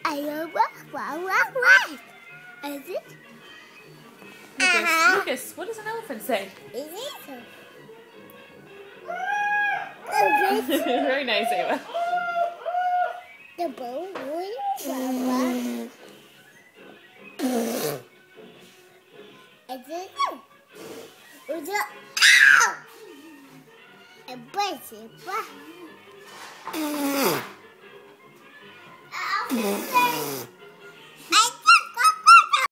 I know what. Is it? Lucas, what does an elephant say? Is it? Very nice, Ava. The bowl is it? Is it? A bicycle.